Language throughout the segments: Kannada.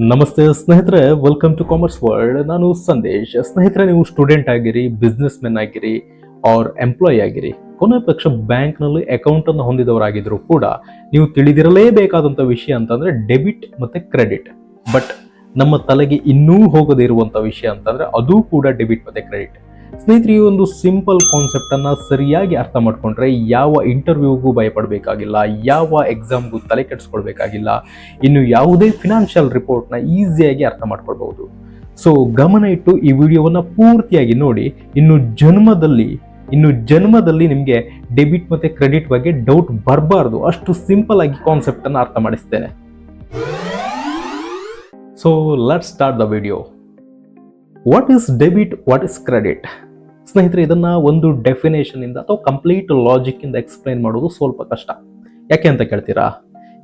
ನಮಸ್ತೆ ಸ್ನೇಹಿತರೆ, ವೆಲ್ಕಮ್ ಟು ಕಾಮರ್ಸ್ ವರ್ಲ್ಡ್. ನಾನು ಸಂದೇಶ್. ಸ್ನೇಹಿತರೆ, ನೀವು ಸ್ಟೂಡೆಂಟ್ ಆಗಿರಿ, ಬಿಸ್ನೆಸ್ ಮೆನ್ ಆಗಿರಿ ಆರ್ ಎಂಪ್ಲಾಯ್ ಆಗಿರಿ, ಕೊನೆ ಪಕ್ಷ ಬ್ಯಾಂಕ್ನಲ್ಲಿ ಅಕೌಂಟ್ ಅನ್ನು ಹೊಂದಿದವರಾಗಿದ್ರು ಕೂಡ ನೀವು ತಿಳಿದಿರಲೇಬೇಕಾದಂಥ ವಿಷಯ ಅಂತಂದ್ರೆ ಡೆಬಿಟ್ ಮತ್ತೆ ಕ್ರೆಡಿಟ್. ಬಟ್ ನಮ್ಮ ತಲೆಗೆ ಇನ್ನೂ ಹೋಗದೇ ಇರುವಂಥ ವಿಷಯ ಅಂತಂದ್ರೆ ಅದು ಕೂಡ ಡೆಬಿಟ್ ಮತ್ತೆ ಕ್ರೆಡಿಟ್. ಸ್ನೇಹಿತರೆ, ಈ ಒಂದು ಸಿಂಪಲ್ ಕಾನ್ಸೆಪ್ಟ್ ಅನ್ನ ಸರಿಯಾಗಿ ಅರ್ಥ ಮಾಡ್ಕೊಂಡ್ರೆ ಯಾವ ಇಂಟರ್ವ್ಯೂಗೂ ಭಯಪಡಬೇಕಾಗಿಲ್ಲ, ಯಾವ ಎಕ್ಸಾಮ್ಗೂ ತಲೆ ಕೆಡಿಸ್ಕೊಳ್ಬೇಕಾಗಿಲ್ಲ, ಇನ್ನು ಯಾವುದೇ ಫಿನಾನ್ಷಿಯಲ್ ರಿಪೋರ್ಟ್ನ ಈಸಿಯಾಗಿ ಅರ್ಥ ಮಾಡ್ಕೊಳ್ಬಹುದು. ಸೊ ಗಮನ ಇಟ್ಟು ಈ ವಿಡಿಯೋವನ್ನ ಪೂರ್ತಿಯಾಗಿ ನೋಡಿ. ಇನ್ನು ಜನ್ಮದಲ್ಲಿ ನಿಮಗೆ ಡೆಬಿಟ್ ಮತ್ತೆ ಕ್ರೆಡಿಟ್ ಬಗ್ಗೆ ಡೌಟ್ ಬರಬಾರ್ದು, ಅಷ್ಟು ಸಿಂಪಲ್ ಆಗಿ ಕಾನ್ಸೆಪ್ಟ್ ಅನ್ನ ಅರ್ಥ ಮಾಡಿಸ್ತೇನೆ. So let's start the video. What is debit, what is credit? ಸ್ನೇಹಿತರೆ, ಇದನ್ನ ಒಂದು ಡೆಫಿನೇಷನ್ ಇಂದ ಅಥವಾ ಕಂಪ್ಲೀಟ್ ಲಾಜಿಕ್ ಇಂದ ಎಕ್ಸ್ಪ್ಲೈನ್ ಮಾಡೋದು ಸ್ವಲ್ಪ ಕಷ್ಟ. ಯಾಕೆ ಅಂತ ಕೇಳ್ತೀರಾ?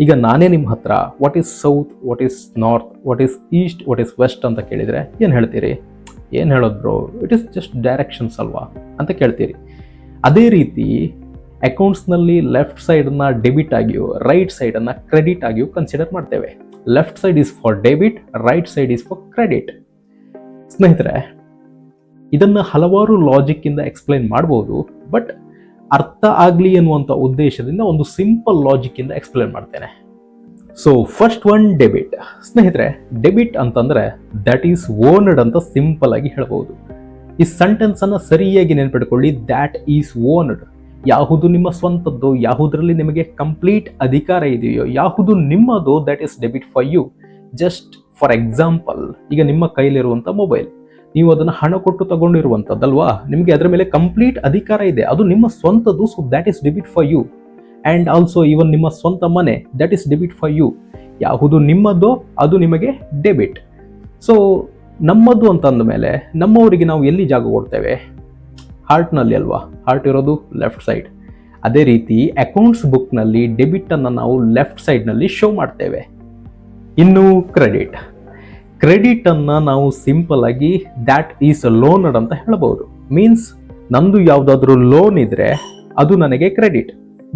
ಈಗ ನಾನೇ ನಿಮ್ಮ ಹತ್ರ what is south, what is north, what is east, what is west ಅಂತ ಕೇಳಿದ್ರೆ ಏನು ಹೇಳ್ತೀರಿ? ಏನು ಹೇಳೋದು bro, it is just directions ಅಲ್ವಾ ಅಂತ ಕೇಳ್ತೀರಿ. ಅದೇ ರೀತಿ ಅಕೌಂಟ್ಸ್ನಲ್ಲಿ ಲೆಫ್ಟ್ ಸೈಡನ್ನು ಡೆಬಿಟ್ ಆಗಿಯೋ ರೈಟ್ ಸೈಡನ್ನು ಕ್ರೆಡಿಟ್ ಆಗಿಯೋ ಕನ್ಸಿಡರ್ ಮಾಡ್ತೇವೆ. Left side is for debit, right side is for credit. ಸ್ನೇಹಿತರೆ, ಇದನ್ನು ಹಲವಾರು ಲಾಜಿಕ್ ಇಂದ ಎಕ್ಸ್ಪ್ಲೈನ್ ಮಾಡ್ಬೋದು, ಬಟ್ ಅರ್ಥ ಆಗಲಿ ಅನ್ನುವಂಥ ಉದ್ದೇಶದಿಂದ ಒಂದು ಸಿಂಪಲ್ ಲಾಜಿಕ್ ಇಂದ ಎಕ್ಸ್ಪ್ಲೈನ್ ಮಾಡ್ತೇನೆ. So first one, debit. ಸ್ನೇಹಿತರೆ, ಡೆಬಿಟ್ ಅಂತಂದ್ರೆ ದಟ್ ಈಸ್ ಓನ್ಡ್ ಅಂತ ಸಿಂಪಲ್ ಆಗಿ ಹೇಳ್ಬೋದು. ಈ ಸೆಂಟೆನ್ಸ್ ಅನ್ನ ಸರಿಯಾಗಿ ನೆನ್ಪಿಟ್ಕೊಳ್ಳಿ. That is owned. ಯಾವುದು ನಿಮ್ಮ ಸ್ವಂತದ್ದು, ಯಾವುದರಲ್ಲಿ ನಿಮಗೆ ಕಂಪ್ಲೀಟ್ ಅಧಿಕಾರ ಇದೆಯೋ, ಯಾವುದು ನಿಮ್ಮದು, that is debit for you. Just for example, ಈಗ ನಿಮ್ಮ ಕೈಲಿರುವಂಥ ಮೊಬೈಲ್, ನೀವು ಅದನ್ನು ಹಣ ಕೊಟ್ಟು ತಗೊಂಡಿರುವಂಥದ್ದಲ್ವಾ, ನಿಮಗೆ ಅದರ ಮೇಲೆ ಕಂಪ್ಲೀಟ್ ಅಧಿಕಾರ ಇದೆ, ಅದು ನಿಮ್ಮ ಸ್ವಂತದ್ದು. So that is debit for you. And also even ನಿಮ್ಮ ಸ್ವಂತ ಮನೆ, that is debit for you. ಯಾವುದು ನಿಮ್ಮದೋ ಅದು ನಿಮಗೆ ಡೆಬಿಟ್. ಸೊ ನಮ್ಮದು ಅಂತ ಅಂದಮೇಲೆ ನಮ್ಮವರಿಗೆ ನಾವು ಎಲ್ಲಿ ಜಾಗ ಕೊಡ್ತೇವೆ? ಹಾರ್ಟ್ನಲ್ಲಿ ಅಲ್ವಾ? ಹಾರ್ಟ್ ಇರೋದು ಲೆಫ್ಟ್ ಸೈಡ್. ಅದೇ ರೀತಿ ಅಕೌಂಟ್ಸ್ ಬುಕ್ನಲ್ಲಿ ಡೆಬಿಟನ್ನು ನಾವು ಲೆಫ್ಟ್ ಸೈಡ್ನಲ್ಲಿ ಶೋ ಮಾಡ್ತೇವೆ. ಇನ್ನು ಕ್ರೆಡಿಟ್. ಕ್ರೆಡಿಟ್ ಅನ್ನ ನಾವು ಸಿಂಪಲ್ ಆಗಿ ದ್ಯಾಟ್ ಈಸ್ ಲೋನ್ಡ್ ಅಂತ ಹೇಳ್ಬೋದು. ಮೀನ್ಸ್ ನಂದು ಯಾವುದಾದ್ರೂ ಲೋನ್ ಇದ್ರೆ ಅದು ನನಗೆ ಕ್ರೆಡಿಟ್.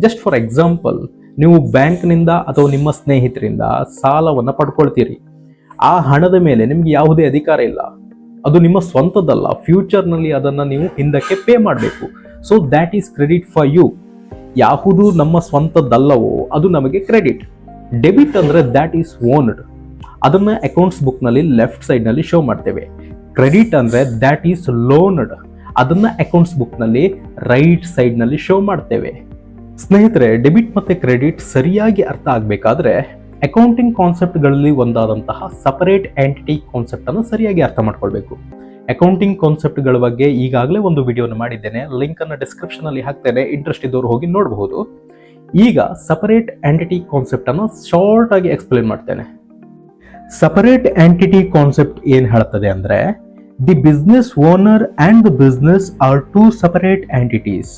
ಜಸ್ಟ್ ಫಾರ್ ಎಕ್ಸಾಂಪಲ್, ನೀವು ಬ್ಯಾಂಕ್ನಿಂದ ಅಥವಾ ನಿಮ್ಮ ಸ್ನೇಹಿತರಿಂದ ಸಾಲವನ್ನು ಪಡ್ಕೊಳ್ತೀರಿ. ಆ ಹಣದ ಮೇಲೆ ನಿಮ್ಗೆ ಯಾವುದೇ ಅಧಿಕಾರ ಇಲ್ಲ, ಅದು ನಿಮ್ಮ ಸ್ವಂತದಲ್ಲ. ಫ್ಯೂಚರ್ನಲ್ಲಿ ಅದನ್ನು ನೀವು ಹಿಂದಕ್ಕೆ ಪೇ ಮಾಡಬೇಕು. So that is credit for you. ಯಾವುದು ನಮ್ಮ ಸ್ವಂತದ್ದಲ್ಲವೋ ಅದು ನಮಗೆ ಕ್ರೆಡಿಟ್. ಡೆಬಿಟ್ ಅಂದ್ರೆ ದ್ಯಾಟ್ ಈಸ್ ಓನ್ಡ್. ಅದನ್ನ ಅಕೌಂಟ್ಸ್ ಬುಕ್ ನಲ್ಲಿ ಲೆಫ್ಟ್ ಸೈಡ್ ನಲ್ಲಿ ಶೋ ಮಾಡ್ತೇವೆ. ಕ್ರೆಡಿಟ್ ಅಂದ್ರೆ ದ್ಯಾಟ್ ಈಸ್ ಲೋನ್ಡ್. ಅದನ್ನ ಅಕೌಂಟ್ಸ್ ಬುಕ್ ನಲ್ಲಿ ರೈಟ್ ಸೈಡ್ ನಲ್ಲಿ ಶೋ ಮಾಡ್ತೇವೆ. ಸ್ನೇಹಿತರೆ, ಡೆಬಿಟ್ ಮತ್ತೆ ಕ್ರೆಡಿಟ್ ಸರಿಯಾಗಿ ಅರ್ಥ ಆಗ್ಬೇಕಾದ್ರೆ ಅಕೌಂಟಿಂಗ್ ಕಾನ್ಸೆಪ್ಟ್ಗಳಲ್ಲಿ ಒಂದಾದಂತಹ ಸಪರೇಟ್ ಎಂಟಿಟಿ ಕಾನ್ಸೆಪ್ಟ್ ಅನ್ನು ಸರಿಯಾಗಿ ಅರ್ಥ ಮಾಡ್ಕೊಳ್ಬೇಕು. ಅಕೌಂಟಿಂಗ್ ಕಾನ್ಸೆಪ್ಟ್ಗಳ ಬಗ್ಗೆ ಈಗಾಗಲೇ ಒಂದು ವಿಡಿಯೋನ ಮಾಡಿದ್ದೇನೆ, ಲಿಂಕ್ ಅನ್ನ ಡಿಸ್ಕ್ರಿಪ್ಷನ್ ಅಲ್ಲಿ ಹಾಕ್ತೇನೆ, ಇಂಟ್ರೆಸ್ಟ್ ಇದ್ದವರು ಹೋಗಿ ನೋಡಬಹುದು. ಈಗ ಸಪರೇಟ್ ಎಂಟಿಟಿ ಕಾನ್ಸೆಪ್ಟ್ ಅನ್ನು ಶಾರ್ಟ್ ಆಗಿ ಎಕ್ಸ್ಪ್ಲೇನ್ ಮಾಡ್ತೇನೆ. ಸಪರೇಟ್ ಎಂಟಿಟಿ ಕಾನ್ಸೆಪ್ಟ್ ಏನ್ ಹೇಳ್ತದೆ ಅಂದ್ರೆ, the business owner and the business or two separate entities.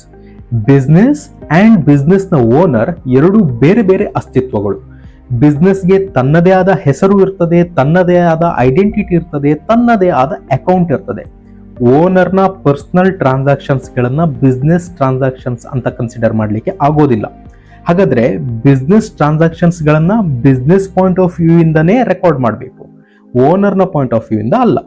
Business and business ನ ಓನರ್ ಎರಡು ಬೇರೆ ಬೇರೆ ಅಸ್ತಿತ್ವಗಳು. ಬಿಸ್ನೆಸ್ಗೆ ತನ್ನದೇ ಆದ ಹೆಸರು ಇರ್ತದೆ, ತನ್ನದೇ ಆದ ಐಡೆಂಟಿಟಿ ಇರ್ತದೆ, ತನ್ನದೇ ಆದ ಅಕೌಂಟ್ ಇರ್ತದೆ. ಓನರ್ನ ಪರ್ಸನಲ್ ಟ್ರಾನ್ಸಾಕ್ಷನ್ಸ್ ಗಳನ್ನ ಬಿಸ್ನೆಸ್ ಟ್ರಾನ್ಸಾಕ್ಷನ್ಸ್ ಅಂತ ಕನ್ಸಿಡರ್ ಮಾಡ್ಲಿಕ್ಕೆ ಆಗೋದಿಲ್ಲ. ಹಾಗಾದ್ರೆ ಬಿಸ್ನೆಸ್ ಟ್ರಾನ್ಸಾಕ್ಷನ್ಸ್ ಗಳನ್ನ ಬಿಸ್ನೆಸ್ ಪಾಯಿಂಟ್ ಆಫ್ ವ್ಯೂ ಇಂದನೇ ರೆಕಾರ್ಡ್ ಮಾಡಬೇಕು, ಓನರ್ನ ಪಾಯಿಂಟ್ ಆಫ್ ವ್ಯೂ ಇಂದ ಅಲ್ಲ.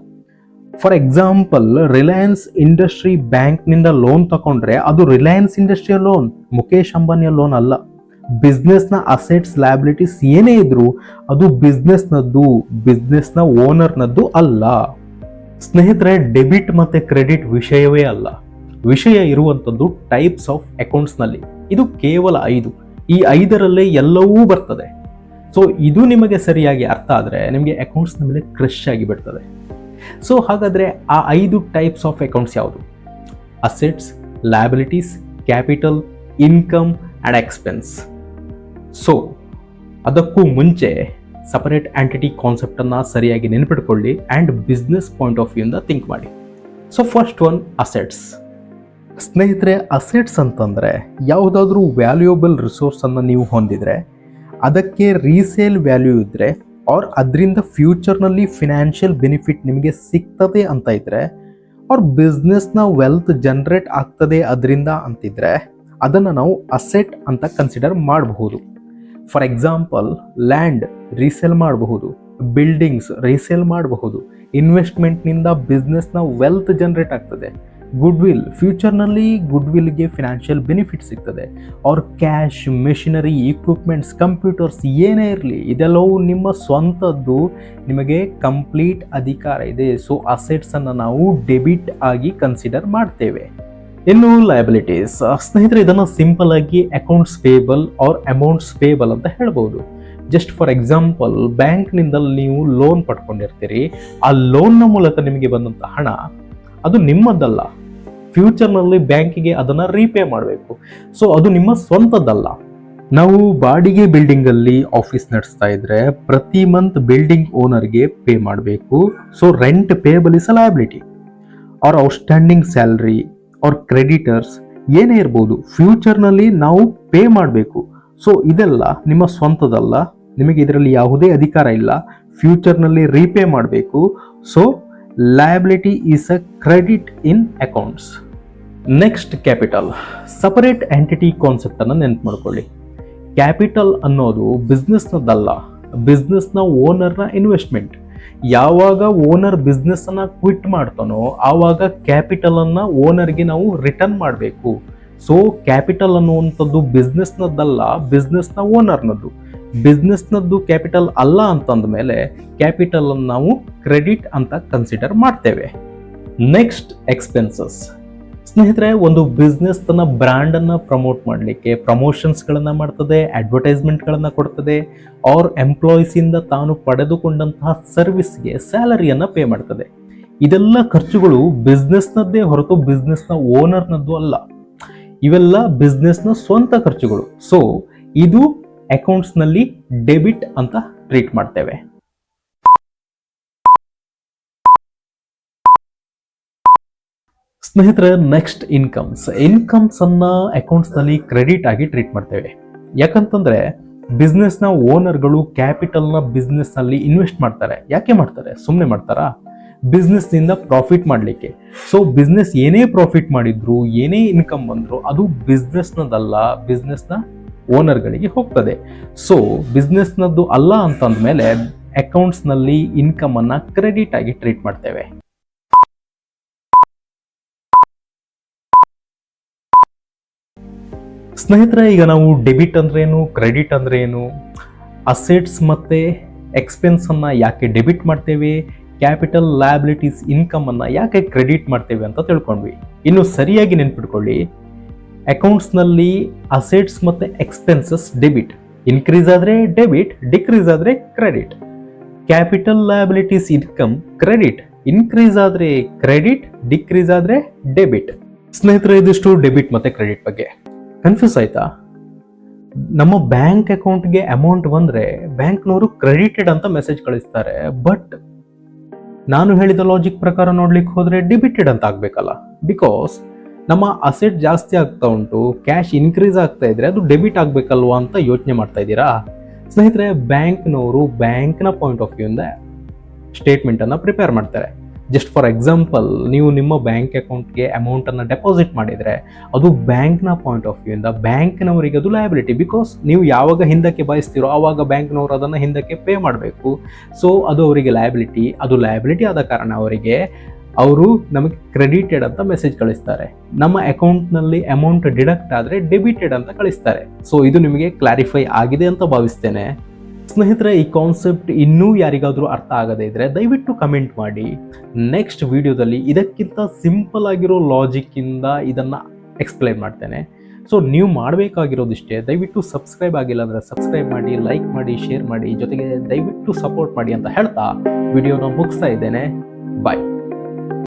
For example, Reliance industry bank ನಿಂದ ಲೋನ್ ತಗೊಂಡ್ರೆ ಅದು ರಿಲಯನ್ಸ್ ಇಂಡಸ್ಟ್ರಿಯ ಲೋನ್, ಮುಖೇಶ್ ಅಂಬಾನಿಯ ಲೋನ್ ಅಲ್ಲ. ಬಿಸ್ನೆಸ್ ನ ಅಸೆಟ್ಸ್ ಲಯಬಿಲಿಟೀಸ್ ಏನೇ ಇದ್ರು ಅದು ಬಿಸ್ನೆಸ್ ನ ಓನರ್ನದ್ದು ಅಲ್ಲ. ಸ್ನೇಹಿತರೆ, ಡೆಬಿಟ್ ಮತ್ತೆ ಕ್ರೆಡಿಟ್ ವಿಷಯವೇ ಅಲ್ಲ. ವಿಷಯ ಇರುವಂತದ್ದು ಟೈಪ್ಸ್ ಆಫ್ ಅಕೌಂಟ್ಸ್ ನಲ್ಲಿ. ಇದು ಕೇವಲ 5. ಈ 5ರಲ್ಲೇ ಎಲ್ಲವೂ ಬರ್ತದೆ. ಸೊ ಇದು ನಿಮಗೆ ಸರಿಯಾಗಿ ಅರ್ಥ ಆದ್ರೆ ನಿಮಗೆ ಅಕೌಂಟ್ಸ್ ಮೇಲೆ ಕ್ರಶ್ ಆಗಿ ಬಿಡ್ತದೆ. ಸೊ ಹಾಗಾದ್ರೆ ಆ 5 ಟೈಪ್ಸ್ ಆಫ್ ಅಕೌಂಟ್ಸ್ ಯಾವುದು? Assets, liabilities, capital, income and expense. So ಅದಕ್ಕೂ ಮುಂಚೆ ಸಪರೇಟ್ ಎಂಟಿಟಿ ಕಾನ್ಸೆಪ್ಟ್ ಅನ್ನ ಸರಿಯಾಗಿ ನೆನಪಿಟ್ಕೊಳ್ಳಿ and business point of view ಇಂದ ಥಿಂಕ್ ಮಾಡಿ. So first one, assets. ಸ್ನೇಹಿತರೆ, ಅಸೆಟ್ಸ್ ಅಂತಂದ್ರೆ ಯಾವುದಾದ್ರೂ ವ್ಯಾಲ್ಯೂಯಬಲ್ ರಿಸೋರ್ಸ್ ಅನ್ನು ನೀವು ಹೊಂದಿದ್ರೆ, ಅದಕ್ಕೆ ರೀಸೇಲ್ ವ್ಯಾಲ್ಯೂ ಇದ್ರೆ ಆರ್ ಅದರಿಂದ ಫ್ಯೂಚರ್ನಲ್ಲಿ ಫಿನಾನ್ಷಿಯಲ್ ಬೆನಿಫಿಟ್ ನಿಮಗೆ ಸಿಗ್ತದೆ ಅಂತ ಇದ್ರೆ, ಆರ್ ಬಿಸ್ನೆಸ್ನ ವೆಲ್ತ್ ಜನರೇಟ್ ಆಗ್ತದೆ ಅದರಿಂದ ಅಂತಿದ್ರೆ, ಅದನ್ನು ನಾವು ಅಸೆಟ್ ಅಂತ ಕನ್ಸಿಡರ್ ಮಾಡಬಹುದು. ಫಾರ್ ಎಕ್ಸಾಂಪಲ್, ಲ್ಯಾಂಡ್ ರೀಸೇಲ್ ಮಾಡಬಹುದು, ಬಿಲ್ಡಿಂಗ್ಸ್ ರೀಸೇಲ್ ಮಾಡಬಹುದು. ಇನ್ವೆಸ್ಟ್ಮೆಂಟ್ನಿಂದ ಬಿಸ್ನೆಸ್ನ ವೆಲ್ತ್ ಜನರೇಟ್ ಆಗ್ತದೆ. ಗುಡ್ ವಿಲ್, ಫ್ಯೂಚರ್ನಲ್ಲಿ ಗುಡ್ ವಿಲ್ಗೆ ಫಿನಾನ್ಷಿಯಲ್ ಬೆನಿಫಿಟ್ ಸಿಗ್ತದೆ. ಅವ್ರ ಕ್ಯಾಶ್, ಮೆಷಿನರಿ, ಇಕ್ವಿಪ್ಮೆಂಟ್ಸ್, ಕಂಪ್ಯೂಟರ್ಸ್ ಏನೇ ಇರಲಿ ಇದೆಲ್ಲವೂ ನಿಮ್ಮ ಸ್ವಂತದ್ದು, ನಿಮಗೆ ಕಂಪ್ಲೀಟ್ ಅಧಿಕಾರ ಇದೆ. ಸೊ ಅಸೆಟ್ಸನ್ನು ನಾವು ಡೆಬಿಟ್ ಆಗಿ ಕನ್ಸಿಡರ್ ಮಾಡ್ತೇವೆ. ಇನ್ನು ಲಯಬಿಲಿಟೀಸ್, ಸ್ನೇಹಿತರೆ ಇದನ್ನು ಸಿಂಪಲ್ ಆಗಿ accounts payable or amounts payable ಅಂತ ಹೇಳ್ಬೋದು. ಜಸ್ಟ್ ಫಾರ್ ಎಕ್ಸಾಂಪಲ್, ಬ್ಯಾಂಕ್ನಿಂದ ನೀವು ಲೋನ್ ಪಡ್ಕೊಂಡಿರ್ತೀರಿ, ಆ ಲೋನ್ನ ಮೂಲಕ ನಿಮಗೆ ಬಂದಂಥ ಹಣ ಅದು ನಿಮ್ಮದಲ್ಲ. ಫ್ಯೂಚರ್ನಲ್ಲಿ ಬ್ಯಾಂಕಿಗೆ ಅದನ್ನು ರೀಪೇ ಮಾಡಬೇಕು. ಸೊ ಅದು ನಿಮ್ಮ ಸ್ವಂತದ್ದಲ್ಲ. ನಾವು ಬಾಡಿಗೆ ಬಿಲ್ಡಿಂಗಲ್ಲಿ ಆಫೀಸ್ ನಡೆಸ್ತಾ ಇದ್ರೆ ಪ್ರತಿ ಮಂತ್ ಬಿಲ್ಡಿಂಗ್ ಓನರ್ಗೆ ಪೇ ಮಾಡಬೇಕು. So rent payable is a liability. ಅವ್ರ ಔಟ್ಸ್ಟ್ಯಾಂಡಿಂಗ್ ಸ್ಯಾಲ್ರಿ, ಅವ್ರ ಕ್ರೆಡಿಟರ್ಸ್ ಏನೇ ಇರ್ಬೋದು, ಫ್ಯೂಚರ್ನಲ್ಲಿ ನಾವು ಪೇ ಮಾಡಬೇಕು. ಸೊ ಇದೆಲ್ಲ ನಿಮ್ಮ ಸ್ವಂತದಲ್ಲ, ನಿಮಗೆ ಇದರಲ್ಲಿ ಯಾವುದೇ ಅಧಿಕಾರ ಇಲ್ಲ. ಫ್ಯೂಚರ್ನಲ್ಲಿ ರೀಪೇ ಮಾಡಬೇಕು. So liability is a credit in accounts. Next capital, separate entity concept ಅನ್ನು ನೆನ್ಪು ಮಾಡ್ಕೊಳ್ಳಿ. ಕ್ಯಾಪಿಟಲ್ ಅನ್ನೋದು ಬಿಸ್ನೆಸ್ನದ್ದಲ್ಲ, ಬಿಸ್ನೆಸ್ನ ಓನರ್ನ ಇನ್ವೆಸ್ಟ್ಮೆಂಟ್. ಯಾವಾಗ ಓನರ್ ಬಿಸ್ನೆಸ್ ಅನ್ನ ಕ್ವಿಟ್ ಮಾಡ್ತಾನೋ ಆವಾಗ ಕ್ಯಾಪಿಟಲ್ ಅನ್ನ ಓನರ್ಗೆ ನಾವು ರಿಟರ್ನ್ ಮಾಡಬೇಕು. ಸೊ ಕ್ಯಾಪಿಟಲ್ ಅನ್ನುವಂಥದ್ದು ಬಿಸ್ನೆಸ್ನದ್ದಲ್ಲ, ಬಿಸ್ನೆಸ್ನ ಓನರ್ನದ್ದು. ಬಿಸ್ನೆಸ್ನದ್ದು ಕ್ಯಾಪಿಟಲ್ ಅಲ್ಲ ಅಂತಂದ ಮೇಲೆ ಕ್ಯಾಪಿಟಲ್ ಅನ್ನು ನಾವು ಕ್ರೆಡಿಟ್ ಅಂತ ಕನ್ಸಿಡರ್ ಮಾಡ್ತೇವೆ. Next expenses. ಸ್ನೇಹಿತರೆ, ಒಂದು ಬಿಸ್ನೆಸ್ ತನ್ನ ಬ್ರ್ಯಾಂಡ್ ಅನ್ನ ಪ್ರಮೋಟ್ ಮಾಡಲಿಕ್ಕೆ ಪ್ರಮೋಷನ್ಸ್ ಗಳನ್ನ ಮಾಡ್ತದೆ, ಅಡ್ವರ್ಟೈಸ್ಮೆಂಟ್ ಗಳನ್ನ ಕೊಡ್ತದೆ, ಅವ್ರ ಎಂಪ್ಲಾಯೀಸ್ ಇಂದ ತಾನು ಪಡೆದುಕೊಂಡಂತಹ ಸರ್ವಿಸ್ಗೆ ಸ್ಯಾಲರಿಯನ್ನ ಪೇ ಮಾಡ್ತದೆ. ಇದೆಲ್ಲ ಖರ್ಚುಗಳು ಬಿಸ್ನೆಸ್ನದ್ದೇ ಹೊರತು ಬಿಸ್ನೆಸ್ನ ಓನರ್ನದ್ದು ಅಲ್ಲ. ಇವೆಲ್ಲ ಬಿಸ್ನೆಸ್ನ ಸ್ವಂತ ಖರ್ಚುಗಳು. ಸೊ ಇದು ಅಕೌಂಟ್ಸ್ ನಲ್ಲಿ ಡೆಬಿಟ್ ಅಂತ ಟ್ರೀಟ್ ಮಾಡ್ತೇವೆ. ಸ್ನೇಹಿತರೆ, ನೆಕ್ಸ್ಟ್ ಇನ್ಕಮ್ಸ್ ಅನ್ನ ಅಕೌಂಟ್ಸ್ ನಲ್ಲಿ ಕ್ರೆಡಿಟ್ ಆಗಿ ಟ್ರೀಟ್ ಮಾಡ್ತೇವೆ. ಯಾಕಂತಂದ್ರೆ ಬಿಸ್ನೆಸ್ ನ ಓನರ್ಗಳು ಕ್ಯಾಪಿಟಲ್ ನ ಬಿಸ್ನೆಸ್ ನಲ್ಲಿ ಇನ್ವೆಸ್ಟ್ ಮಾಡ್ತಾರೆ. ಯಾಕೆ ಮಾಡ್ತಾರೆ? ಸುಮ್ಮನೆ ಮಾಡ್ತಾರಾ? ಬಿಸ್ನೆಸ್ ನಿಂದ ಪ್ರಾಫಿಟ್ ಮಾಡಲಿಕ್ಕೆ. ಸೊ ಬಿಸ್ನೆಸ್ ಏನೇ ಪ್ರಾಫಿಟ್ ಮಾಡಿದ್ರು, ಏನೇ ಇನ್ಕಮ್ ಬಂದ್ರು ಅದು ಬಿಸ್ನೆಸ್ನದಲ್ಲ, ಬಿಸ್ನೆಸ್ನ ಓನರ್ಗಳಿಗೆ ಹೋಗ್ತದೆ. ಸೊ ಬಿಸ್ನೆಸ್ನದ್ದು ಅಲ್ಲ ಅಂತಂದ್ಮೇಲೆ ಅಕೌಂಟ್ಸ್ ನಲ್ಲಿ ಇನ್ಕಮ್ ಅನ್ನ ಕ್ರೆಡಿಟ್ ಆಗಿ ಟ್ರೀಟ್ ಮಾಡ್ತೇವೆ. ಸ್ನೇಹಿತರೆ, ಈಗ ನಾವು ಡೆಬಿಟ್ ಅಂದ್ರೆ ಏನು, ಕ್ರೆಡಿಟ್ ಅಂದ್ರೆ ಏನು, ಅಸೆಟ್ಸ್ ಮತ್ತೆ ಎಕ್ಸ್ಪೆನ್ಸ್ ಅನ್ನ ಯಾಕೆ ಡೆಬಿಟ್ ಮಾಡ್ತೇವೆ, ಕ್ಯಾಪಿಟಲ್, ಲಯಬಿಲಿಟೀಸ್, ಇನ್ಕಮ್ ಅನ್ನ ಯಾಕೆ ಕ್ರೆಡಿಟ್ ಮಾಡ್ತೇವೆ ಅಂತ ತಿಳ್ಕೊಂಡ್ವಿ. ಇನ್ನು ಸರಿಯಾಗಿ ನೆನ್ಪಿಟ್ಕೊಳ್ಳಿ, ಅಕೌಂಟ್ಸ್ ನಲ್ಲಿ ಅಸೆಟ್ಸ್ ಮತ್ತೆ ಎಕ್ಸ್ಪೆನ್ಸಸ್ ಡೆಬಿಟ್, ಇನ್ಕ್ರೀಸ್ ಆದ್ರೆ ಡೆಬಿಟ್, ಡಿಕ್ರೀಸ್ ಆದ್ರೆ credit. Capital, liabilities, income credit, increase ಆದ್ರೆ ಕ್ರೆಡಿಟ್, ಡಿಕ್ರೀಸ್ ಆದ್ರೆ ಡೆಬಿಟ್. ಸ್ನೇಹಿತರೆ, ಇದಿಷ್ಟು ಡೆಬಿಟ್ ಮತ್ತೆ ಕ್ರೆಡಿಟ್ ಬಗ್ಗೆ. ಕನ್ಫ್ಯೂಸ್ ಆಯ್ತಾ? ನಮ್ಮ ಬ್ಯಾಂಕ್ ಅಕೌಂಟ್ಗೆ ಅಮೌಂಟ್ ಬಂದ್ರೆ ಬ್ಯಾಂಕ್ನವರು ಕ್ರೆಡಿಟೆಡ್ ಅಂತ ಮೆಸೇಜ್ ಕಳಿಸ್ತಾರೆ. ಬಟ್ ನಾನು ಹೇಳಿದ ಲಾಜಿಕ್ ಪ್ರಕಾರ ನೋಡ್ಲಿಕ್ಕೆ ಹೋದ್ರೆ ಡೆಬಿಟೆಡ್ ಅಂತ ಆಗ್ಬೇಕಲ್ಲ. ಬಿಕಾಸ್ ನಮ್ಮ ಅಸೆಟ್ ಜಾಸ್ತಿ ಆಗ್ತಾ ಉಂಟು, ಕ್ಯಾಶ್ ಇನ್ಕ್ರೀಸ್ ಆಗ್ತಾ ಇದ್ರೆ ಅದು ಡೆಬಿಟ್ ಆಗ್ಬೇಕಲ್ವಾ ಅಂತ ಯೋಚನೆ ಮಾಡ್ತಾ ಇದ್ದೀರಾ? ಸ್ನೇಹಿತರೆ, ಬ್ಯಾಂಕ್ನವರು ಬ್ಯಾಂಕ್ನ ಪಾಯಿಂಟ್ ಆಫ್ ವ್ಯೂ ಇಂದ ಸ್ಟೇಟ್ಮೆಂಟ್ ಅನ್ನ ಪ್ರಿಪೇರ್ ಮಾಡ್ತಾರೆ. ಜಸ್ಟ್ ಫಾರ್ ಎಕ್ಸಾಂಪಲ್, ನೀವು ನಿಮ್ಮ ಬ್ಯಾಂಕ್ ಅಕೌಂಟ್ಗೆ ಅಮೌಂಟ್ ಅನ್ನ ಡೆಪಾಸಿಟ್ ಮಾಡಿದ್ರೆ ಅದು ಬ್ಯಾಂಕ್ನ ಪಾಯಿಂಟ್ ಆಫ್ ವ್ಯೂ ಇಂದ ಬ್ಯಾಂಕ್ನವರಿಗೆ ಅದು ಲಯಬಿಲಿಟಿ. ಬಿಕಾಸ್ ನೀವು ಯಾವಾಗ ಹಿಂದಕ್ಕೆ ಬಯಸ್ತೀರೋ ಆವಾಗ ಬ್ಯಾಂಕ್ನವರು ಅದನ್ನು ಹಿಂದಕ್ಕೆ ಪೇ ಮಾಡಬೇಕು. ಸೊ ಅದು ಅವರಿಗೆ ಲಯಬಿಲಿಟಿ. ಅದು ಲಯಬಿಲಿಟಿ ಆದ ಕಾರಣ ಅವರು ನಮಗೆ ಕ್ರೆಡಿಟೆಡ್ ಅಂತ ಮೆಸೇಜ್ ಕಳಿಸ್ತಾರೆ. ನಮ್ಮ ಅಕೌಂಟ್ನಲ್ಲಿ ಅಮೌಂಟ್ ಡಿಡಕ್ಟ್ ಆದರೆ ಡೆಬಿಟೆಡ್ ಅಂತ ಕಳಿಸ್ತಾರೆ. ಸೊ ಇದು ನಿಮಗೆ ಕ್ಲಾರಿಫೈ ಆಗಿದೆ ಅಂತ ಭಾವಿಸ್ತೇನೆ. ಸ್ನೇಹಿತರೆ, ಈ ಕಾನ್ಸೆಪ್ಟ್ ಇನ್ನೂ ಯಾರಿಗಾದರೂ ಅರ್ಥ ಆಗದೇ ಇದ್ರೆ ದಯವಿಟ್ಟು ಕಮೆಂಟ್ ಮಾಡಿ. ನೆಕ್ಸ್ಟ್ ವಿಡಿಯೋದಲ್ಲಿ ಇದಕ್ಕಿಂತ ಸಿಂಪಲ್ ಆಗಿರೋ ಲಾಜಿಕ್ ಇಂದ ಇದನ್ನ ಎಕ್ಸ್ಪ್ಲೈನ್ ಮಾಡ್ತೇನೆ. ಸೊ ನೀವು ಮಾಡಬೇಕಾಗಿರೋದಿಷ್ಟೇ, ದಯವಿಟ್ಟು ಸಬ್ಸ್ಕ್ರೈಬ್ ಆಗಿಲ್ಲ ಅಂದರೆ ಸಬ್ಸ್ಕ್ರೈಬ್ ಮಾಡಿ, ಲೈಕ್ ಮಾಡಿ, ಶೇರ್ ಮಾಡಿ, ಜೊತೆಗೆ ದಯವಿಟ್ಟು ಸಪೋರ್ಟ್ ಮಾಡಿ ಅಂತ ಹೇಳ್ತಾ ವಿಡಿಯೋನ ಮುಗಿಸ್ತಾ ಇದ್ದೇನೆ. ಬಾಯ್.